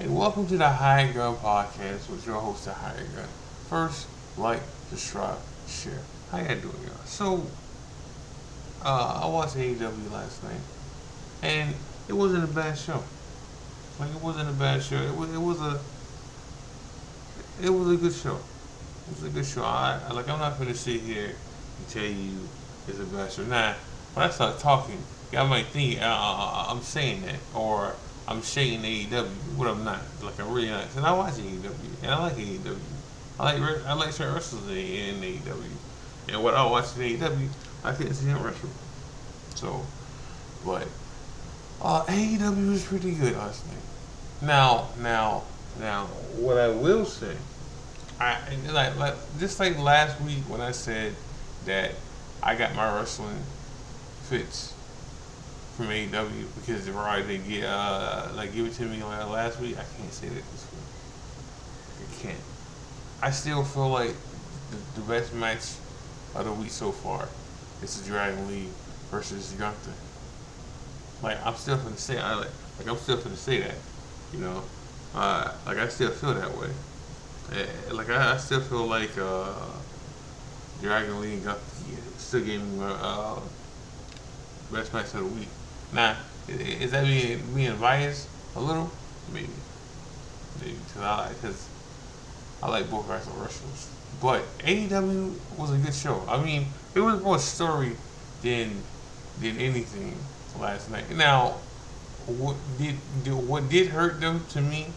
and welcome to the Hired Gun podcast with your host, the Hired Gun. First, like, subscribe, share. How y'all doing, y'all? I watched AEW last night, and it wasn't a bad show. Like, it wasn't a bad show. It was a good show. It was a good show. I'm not gonna sit here and tell you it's a bad show. Nah, when I start talking, y'all might think I'm saying that or I'm shading AEW, but I'm not. Like, I'm really not. And I watch AEW, and I like AEW. I like certain wrestlers in AEW, and what I watch in AEW, I couldn't see him wrestle. So, but AEW was pretty good last night. Now, what I will say, I like just like last week when I said that I got my wrestling fits from AEW because the Raw didn't get give it to me like last week. I can't say that this week. I can't. I still feel like the best match of the week so far is the Dragon League versus Gunther. Like I'm still gonna say I'm still gonna say that, you know. Like I still feel that way. I still feel like Dragon League got still giving me best match of the week. Now, is that being biased a little? Maybe, because I like both wrestlers. But AEW was a good show. I mean, it was more story than anything last night. Now, what did hurt them to me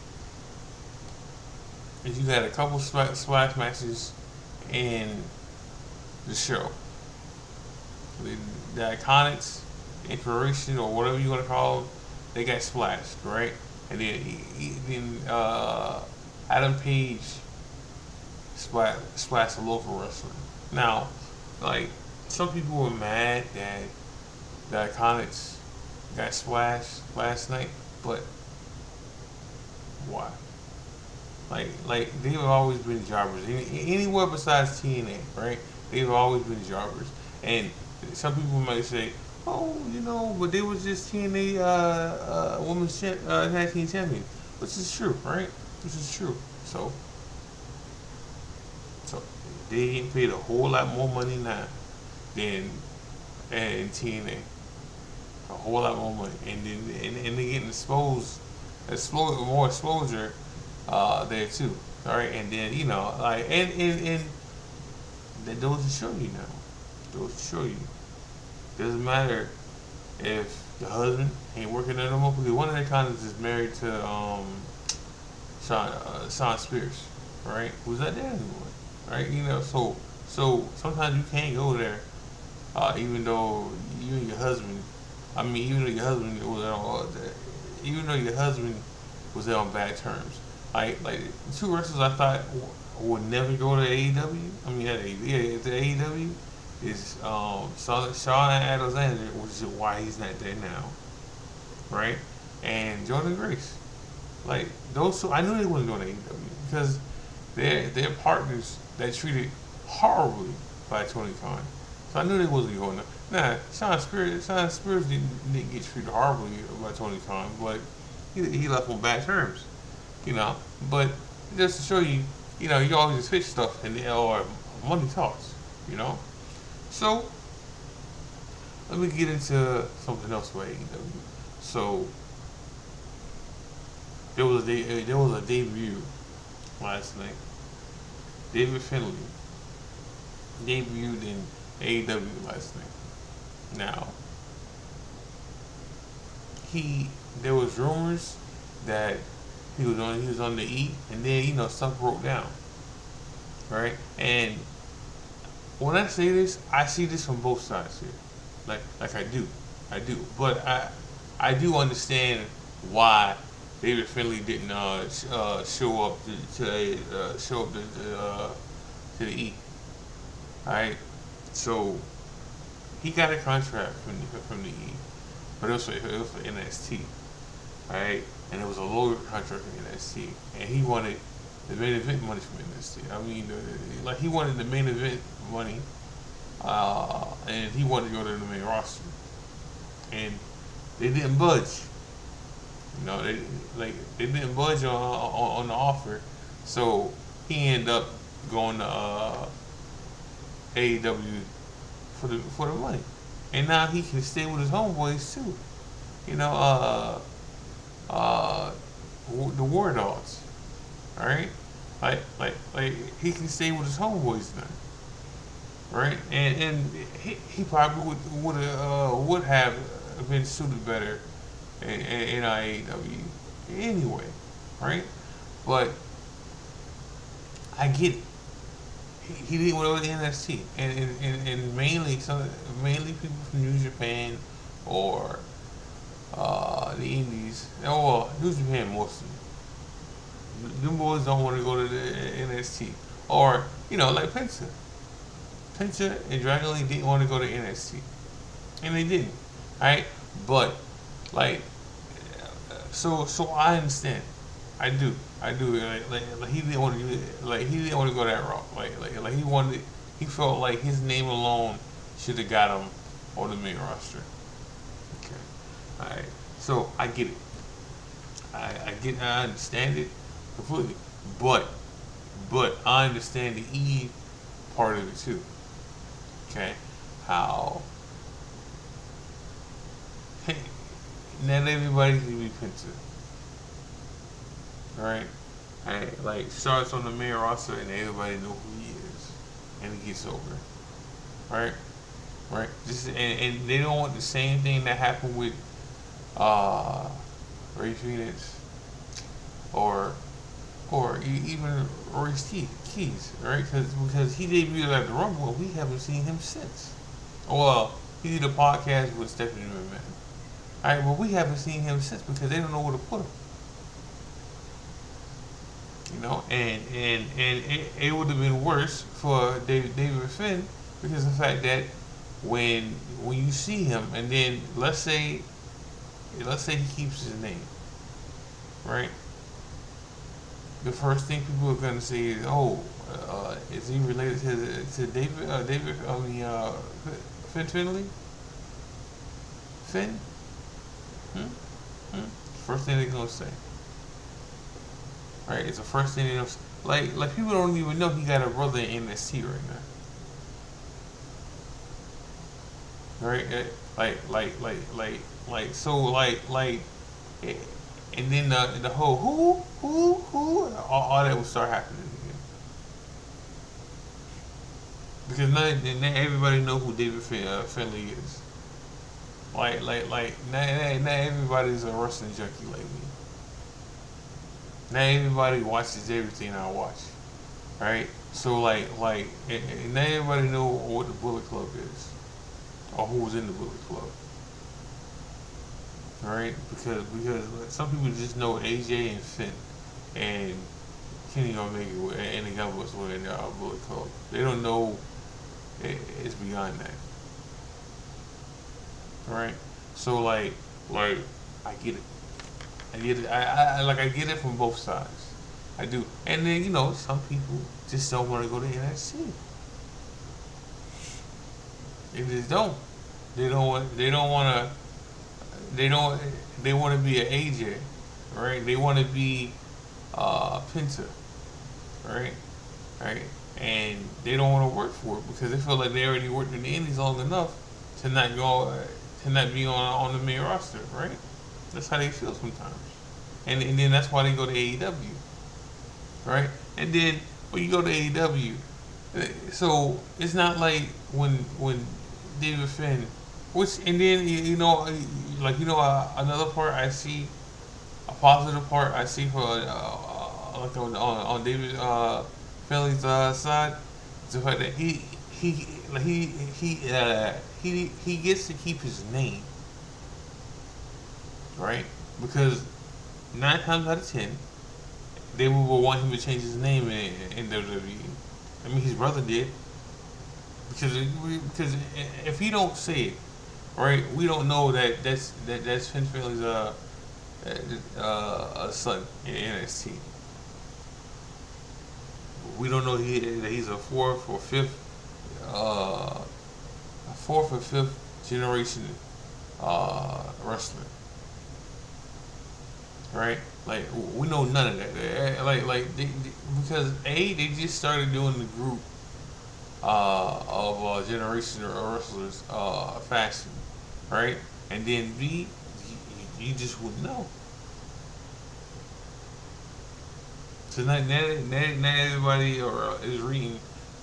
is you had a couple splash matches in the show. The Iconics, Inspiration, or whatever you want to call them, they got splashed, right? And then Adam Page splashed a local wrestler. Now, like, some people were mad that the Iconics got splashed last night, but why? Like they've always been jobbers. Anywhere besides TNA, right? They've always been jobbers. And some people might say, "Oh, but they was just TNA women's tag team champion," which is true, right? Which is true. So they getting paid a whole lot more money now than in TNA. A whole lot more money, and they getting more exposure there too. All right, and then and that goes to show you now. Goes to show you. Doesn't matter if the husband ain't working there no more because one of their condoms is married to Sean Spears, right? Who's not there anymore, right? So sometimes you can't go there, even though you and your husband. I mean, even though your husband was there on bad terms. Like the two wrestlers I thought would never go to AEW. I mean, to AEW is Shawn Alexander, which is why he's not there now, right? And Jordan Grace. Like those two, I knew they wasn't going to AEW because they're partners that treated horribly by Tony Khan. So I knew they wasn't going to. Nah, Sean Spears didn't get treated horribly by Tony Khan, but he left on bad terms, you know. But just to show you, you always just fix stuff or money talks, you know. So let me get into something else with AEW. So there was a debut last night. David Finlay debuted in AEW last night. Now, there was rumors that he was on the E, and then stuff broke down, right? And when I say this, I see this from both sides here, like I do, but I do understand why David Finlay didn't show up to the E, all right? So he got a contract from the E, but it was for NXT, right? And it was a lower contract from NXT, and he wanted the main event money from NXT. I mean, he wanted the main event money, and he wanted to go to the main roster, and they didn't budge. They they didn't budge on the offer, so he ended up going to AEW for the money, and now he can stay with his homeboys too. You know, uh, the War Dogs. All right, like he can stay with his homeboys now, right? And he probably would have been suited better in IAW anyway, right? But I get it. He didn't want to go to NXT, and mainly people from New Japan or the Indies. Oh, well, New Japan mostly. Them boys don't want to go to the NXT, or like Penta. Penta and Dragon Lee didn't want to go to NXT, and they didn't, right? But like, so I understand. I do. I do. Like he didn't want to do it. Like he didn't want to go that route. Like he wanted. He felt like his name alone should have got him on the main roster. Okay. All right. So I get it. I understand it completely. But I understand the E part of it too. Okay. How hey, not everybody can be Penta. Right? And like starts on the main roster and everybody know who he is. And he gets over. Right? Right? And they don't want the same thing that happened with uh Ray Phoenix or even Royce Keys, right? Because he debuted at the Rumble and we haven't seen him since. Well, he did a podcast with Stephanie McMahon. Alright, well we haven't seen him since because they don't know where to put him. And it would have been worse for David Finn because of the fact that when you see him and then let's say he keeps his name, right? The first thing people are gonna say is, "Oh, is he related to David? Finn Finley? Finn? Hmm? Hmm? First thing they're gonna say, right? It's the first thing they know. Like people don't even know he got a brother in NXT right now, right? Like eh, and then the whole who all that will start happening again because now everybody know who Finley is. Like not everybody's a wrestling junkie like me. Not everybody watches everything I watch, right? So not everybody know what the Bullet Club is or who was in the Bullet Club, right? Because some people just know AJ and Finn and Kenny Omega and the Young Bucks were in the Bullet Club. They don't know it's beyond that, right? So I get it. I get it. I get it from both sides. I do. And then some people just don't want to go to NXT. They just don't. They don't want. They don't want to. They don't. They want to be an AJ, right? They want to be Penta, right? Right? And they don't want to work for it because they feel like they already worked in the Indies long enough to not be on the main roster, right? That's how they feel sometimes. And then that's why they go to AEW, right? And then when you go to AEW, so it's not like when David Finn, which and then another part I see, a positive part I see for like on David Finley's side, is the fact that he gets to keep his name, right? Because 9 times out of 10, they will want him to change his name in WWE. I mean, his brother did because if he don't say it, right, we don't know that's Finn Finley's son in NXT. We don't know that he's a uh, fourth or fifth generation wrestler. right? Like we know none of that. Because they just started doing the group of generation of wrestlers fashion, right? And then B, you just wouldn't know. So not everybody is reading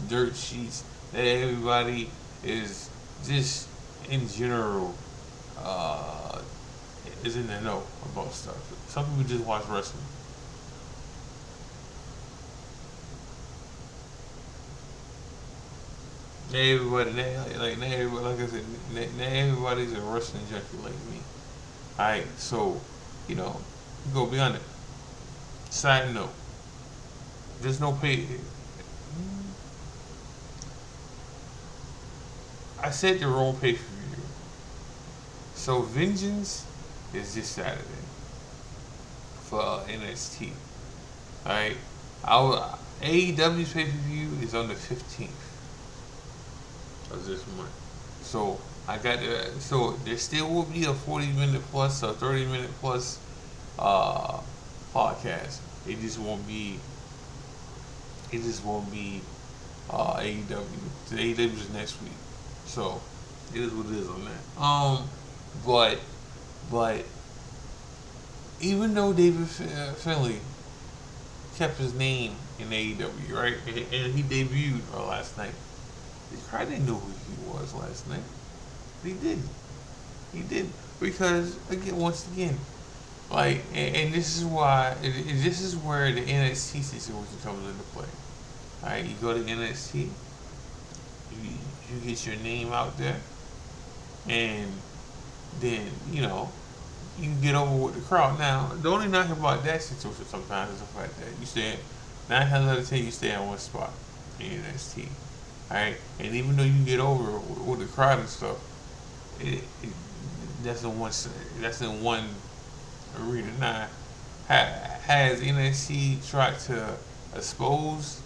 dirt sheets. Not everybody is just in general uh, is in the know about stuff. Some people just watch wrestling. Not everybody, not everybody, like I said, not everybody's a wrestling junkie like me. Alright, so, you know, go beyond it. Side note, there's no pay. I said the wrong pay per view. So Vengeance is this Saturday for NXT. Alright, our AEW's pay per view is on the 15th of this month. So I got so there still will be a 40-minute plus, a 30-minute plus uh, podcast. It just won't be. It just won't be AEW. The AEW is next week, so it is what it is on that. But but even though David Finley kept his name in AEW, right, and he debuted last night, the crowd didn't know who he was last night. He didn't. He didn't because again, once again, like, and this is why, this is where the NXT situation comes into play. All right, you go to NXT, you get your name out there, and then you can get over with the crowd. Now, the only knock about that situation sometimes is the fact that you stay 9 times out of 10 you stay in one spot in NXT. All right, and even though you get over with the crowd and stuff, it that's in one arena. Now, has NXT tried to expose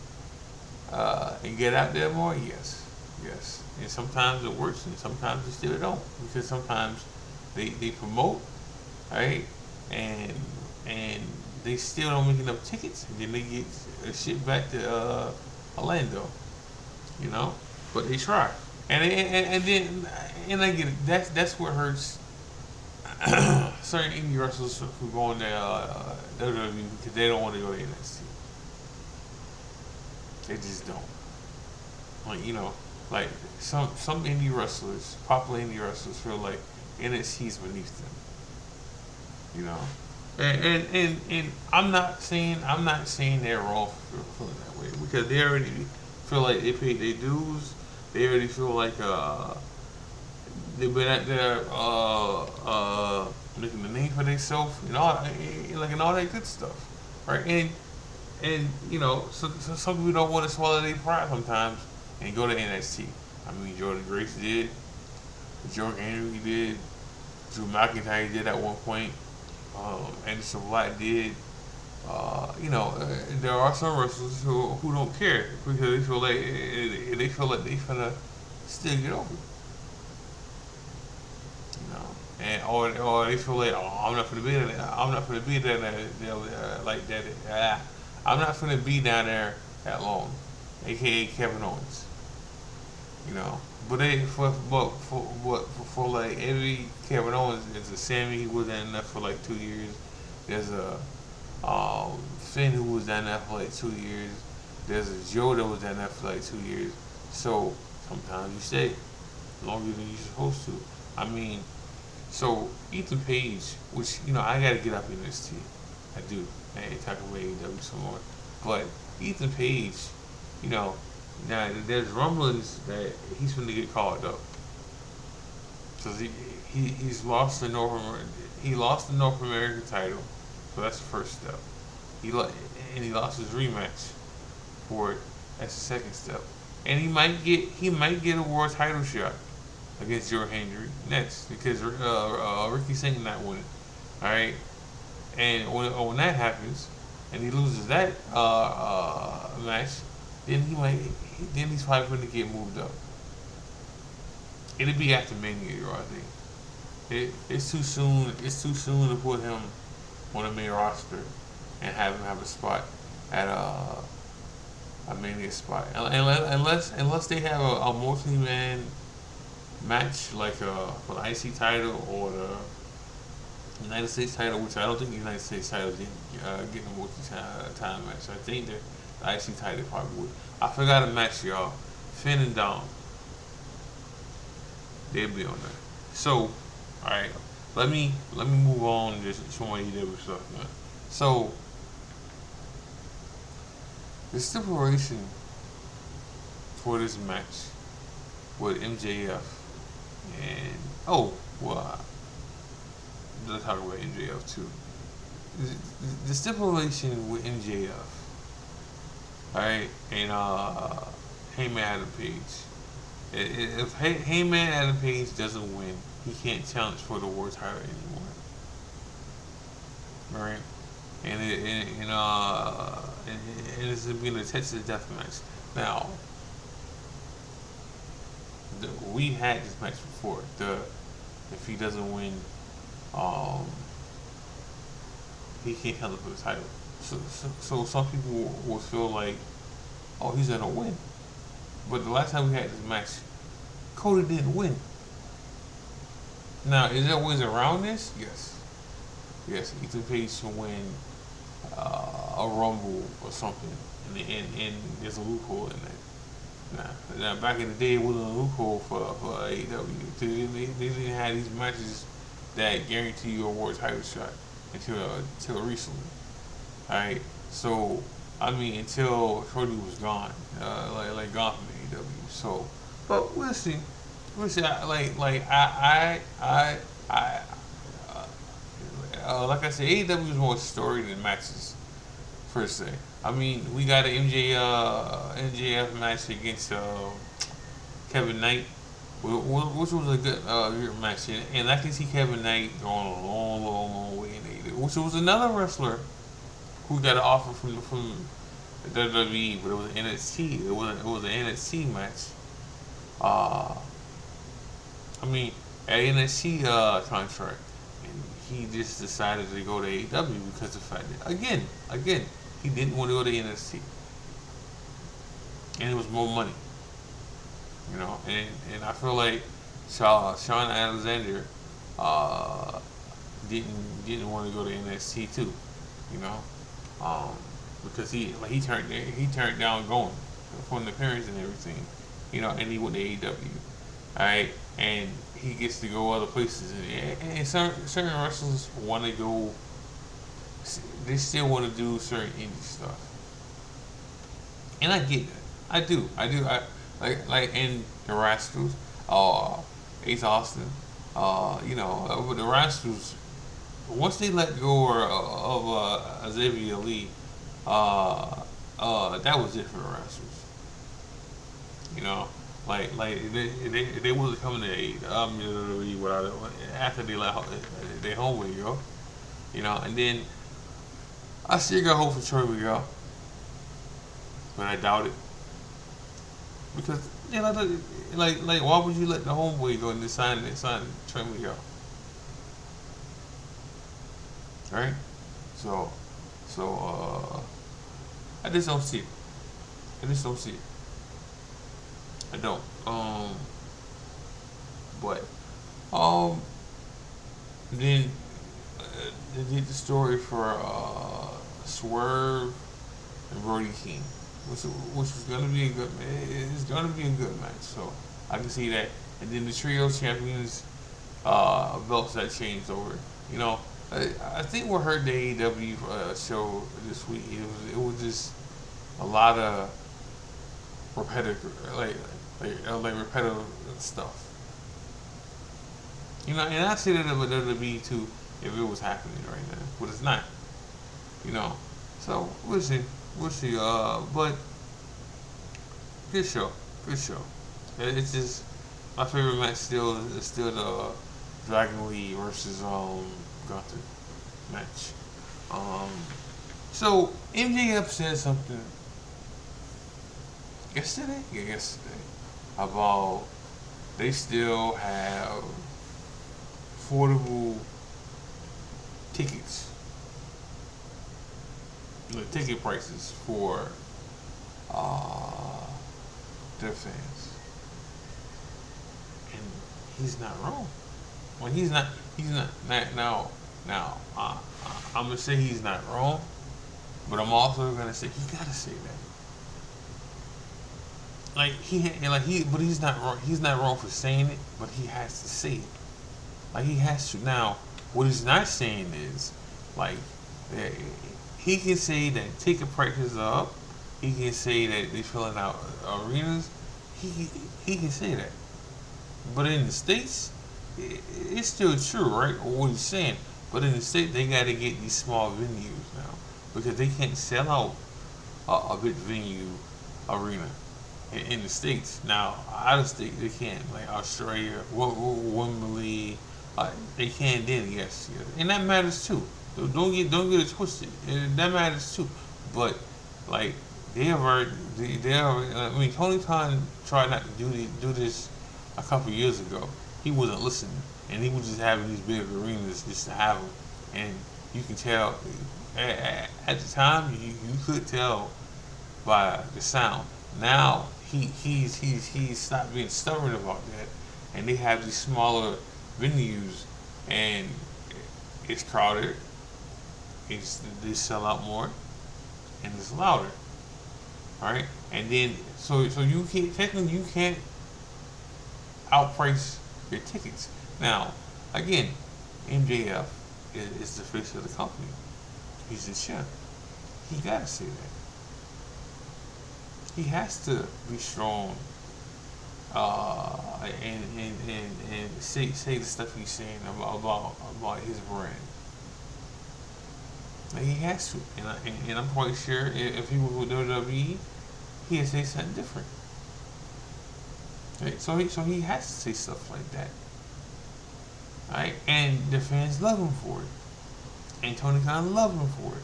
and get out there more? Yes, yes. And sometimes it works, and sometimes it still don't, because sometimes they promote, right, and and they still don't make enough tickets, and then they get shit back to Orlando, you know. But they try, and then and I get it. That's what hurts certain indie wrestlers who go in there WWE because they don't want to go to NXT. They just don't. Like, like some indie wrestlers, popular indie wrestlers, feel like NXT is beneath them. You know, and I'm not saying they're wrong for feeling that way, because they already feel like they paid their dues. They already feel like they've been out there making a name for themselves and all that good stuff, right? And so some people don't want to swallow their pride sometimes and go to NXT. I mean, Jordan Grace did, Jordan Henry did, Drew McIntyre did at one point, Anderson Black did. There are some wrestlers who don't care because they feel like they finna still get over. And or they feel like, oh, I'm not gonna be there. I'm not gonna be there like that. I'm not gonna be down there that long, aka Kevin Owens. You know, but they for like every Kevin Owens, there's a Sammy who was down there for like 2 years. There's a Finn who was down there for like 2 years. There's a Joe that was down there for like 2 years. So sometimes you stay longer than you're supposed to. I mean, so Ethan Page, which I gotta get up in this team. I do. I ain't talking about AEW some more. But Ethan Page, now there's rumblings that he's gonna get called up. Because he's lost the North American title. So that's the first step. He lost his rematch for it. That's the second step. And he might get a world title shot against Joe Hendry next, because Ricky Singh not winning. All right, and when that happens, and he loses that match, then he's probably going to get moved up. It'll be after Mania, I think. It's too soon. It's too soon to put him on the main roster and have him have a spot at a Mania spot. Unless they have a multi-man match like for the IC title or the United States title, which I don't think the United States title is getting a multi-time match. I think that the IC title probably would. I forgot a match, y'all. Finn and Dom. They'll be on there. So, alright. Let me move on and just some more AEW stuff, man. So the stipulation for this match with MJF and let's talk about MJF too. The stipulation with MJF, alright, and Heyman Adam Page. If Heyman Adam Page doesn't win, he can't challenge for the world title anymore. Right? And it's being a Texas death match. Now, we had this match before. If he doesn't win, he can't handle for the title. So some people will feel like, oh, he's gonna win. But the last time we had this match, Cody didn't win. Now, is there ways around this? Yes. Yes, Ethan Page can win a Rumble or something, and there's a loophole in that. Now, back in the day, it wasn't a loophole for AEW. They didn't have these matches that guarantee you a world title shot until recently. Alright, so I mean until Cody was gone, like gone from AEW. So, but we'll see. We'll see. Like I said, AEW is more story than matches per se. I mean, we got an MJF match against Kevin Knight, which was a good match, and I can see Kevin Knight going a long way in AEW, which was another wrestler who got an offer from WWE, but it was NXT. It was an NXT match. I mean, at NXT contract, and he just decided to go to AEW because of the fact that again, he didn't want to go to NXT, and it was more money, and I feel like Shawn Alexander didn't want to go to NXT too, because he turned down going from the appearance and everything, and he went to AEW, all right, and he gets to go other places, and certain wrestlers want to go. They still want to do certain indie stuff, and I get that. I do. I like in the Rascals, Ace Austin, but the Rascals, once they let go of Xavier Lee, that was it for the Rascals. They wasn't coming to WWE without after they let their homeway go, and then I still got hope for Troy Miguel, but I doubt it because why would you let the homeboy go and sign Troy Miguel? Right? So I just don't see it. I don't. But then they did the story for Swerve and Brody King, which was gonna be a good. It's gonna be a good match. So I can see that. And then the trio champions belts that changed over. I think what hurt the AEW show this week it was just a lot of repetitive like repetitive stuff. And I say that it would WWE too if it was happening right now, but it's not. So we'll see. But good show. It's just my favorite match is still the Dragon Lee versus Gunther match. So MJF said something yesterday about they still have affordable tickets the ticket prices for uh, their fans, and he's not wrong. Well, he's not I'm gonna say he's not wrong, but I'm also gonna say he gotta say that. But he's not wrong. He's not wrong for saying it, but he has to say it. Like he has to. Now, what he's not saying is, like, eh, he can say that ticket prices are up. He can say that they're filling out arenas. He he can say that. But in the states, it's still true, right? Or what he's saying. But in the state, they got to get these small venues now because they can't sell out a big venue arena in the states. Now, out of state, they can, like Australia, Wembley, they can then, yes, and that matters too. Don't get it twisted. That matters too. But like they have already, they have, I mean, Tony Khan tried not to do this a couple years ago. He wasn't listening, and he was just having these big arenas just to have them, and you can tell at the time you could tell by the sound. Now he's stopped being stubborn about that, and they have these smaller venues, and it's crowded. They sell out more, and it's louder. All right, and then so you can't technically you can't outprice your tickets. Now, again, MJF is the face of the company. He's the champ. He gotta say that. He has to be strong and say the stuff he's saying about his brand. Like he has to, and I'm quite sure if he was with WWE, he'd say something different. Right? So he has to say stuff like that. Right? And the fans love him for it. And Tony Khan loved him for it.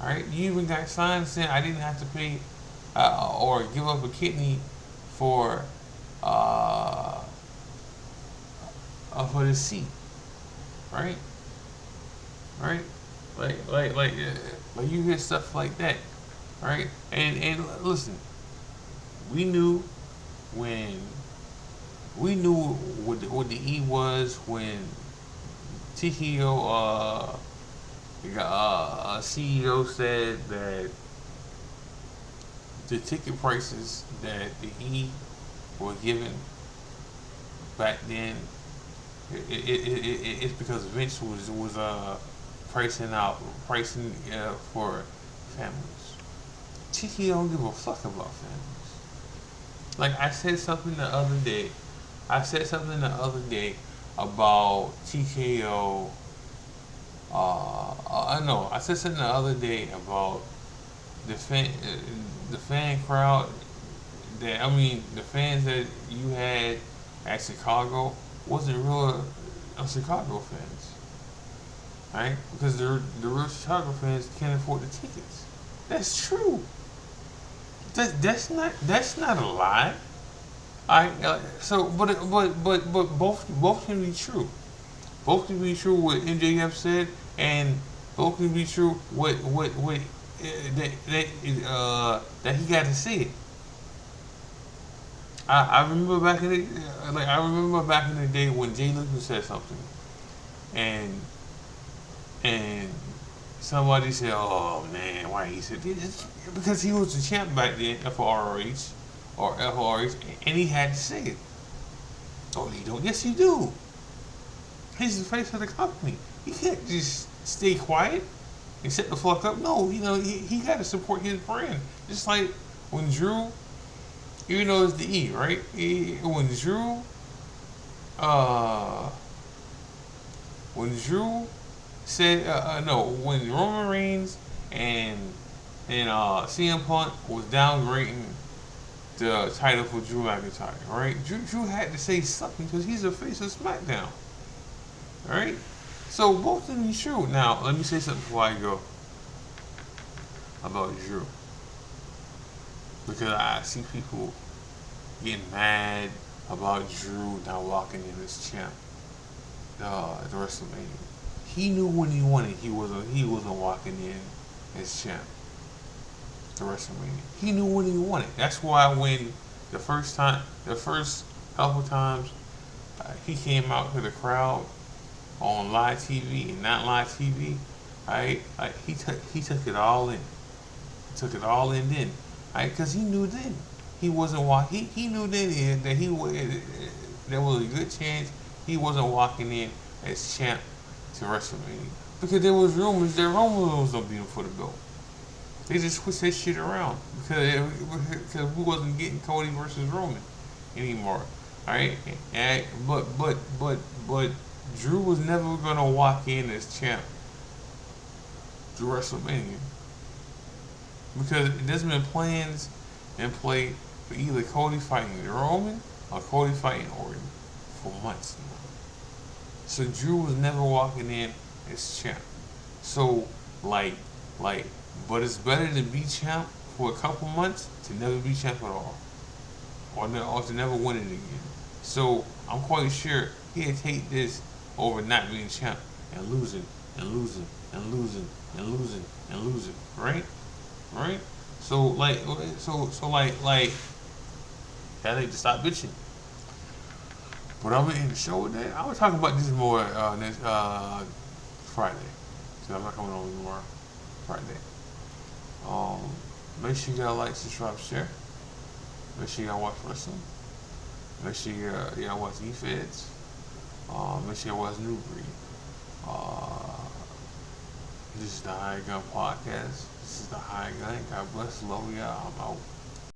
Alright? You even got signs saying I didn't have to pay or give up a kidney for for the seat. Right? Right? Like you hear stuff like that. Right? And listen, we knew when what the E was when TKO CEO said that the ticket prices that the E were given back then it's because Vince was pricing for families. TKO don't give a fuck about families. Like I said something the other day about TKO. I said something the other day about the fan crowd. The fans that you had at Chicago wasn't real Chicago fans, right? Because the real Chicago fans can't afford the tickets. That's true. That's not a lie. But both can be true. Both can be true what MJF said, and both can be true what that he got to say it. I remember back in the day when Jay Lethal said something, and and somebody said, "Oh man, why he said this?" Because he was the champ back then for ROH or FRH, and he had to say it. Oh, you don't? Yes, you do. He's the face of the company. He can't just stay quiet and shut the fuck up. No, he got to support his brand. Just like when Drew, even though it's the E, right? When Drew, uh, when Drew said, no, when Roman Reigns and CM Punk was downgrading the title for Drew McIntyre, right? Drew had to say something because he's the face of SmackDown, right? So both of them is true. Now let me say something before I go about Drew, because I see people getting mad about Drew not walking in as champ at WrestleMania. He knew when he won it, he wasn't walking in as champ. to WrestleMania. He knew what he wanted. That's why when the first couple times, he came out to the crowd on live TV and not live TV. Right, he took it all in. He took it all in then. Right, because he knew then he wasn't he knew then that there was a good chance he wasn't walking in as champ to WrestleMania because there was rumors that Roman was gonna beat him for the belt. They just switched that shit around because we wasn't getting Cody versus Roman anymore. All right, and, but Drew was never gonna walk in as champ to WrestleMania because there's been plans in play for either Cody fighting Roman or Cody fighting Orton for months now. So Drew was never walking in as champ. So like like but it's better to be champ for a couple months to never be champ at all. Or to never win it again. So I'm quite sure he'd take this over not being champ and losing and losing and losing and losing and losing. Right? Right? So like I need to stop bitching. But I'm gonna end the show with that. I was talking about this more next Friday. So I'm not coming on anymore Friday. Um, Make sure you gotta like, subscribe, share. Make sure y'all watch wrestling. Make sure y'all watch E-Feds. Make sure y'all watch New Breed. Uh, this is the High Gun Podcast. This is the High Gun. God bless. Love y'all. I'm out.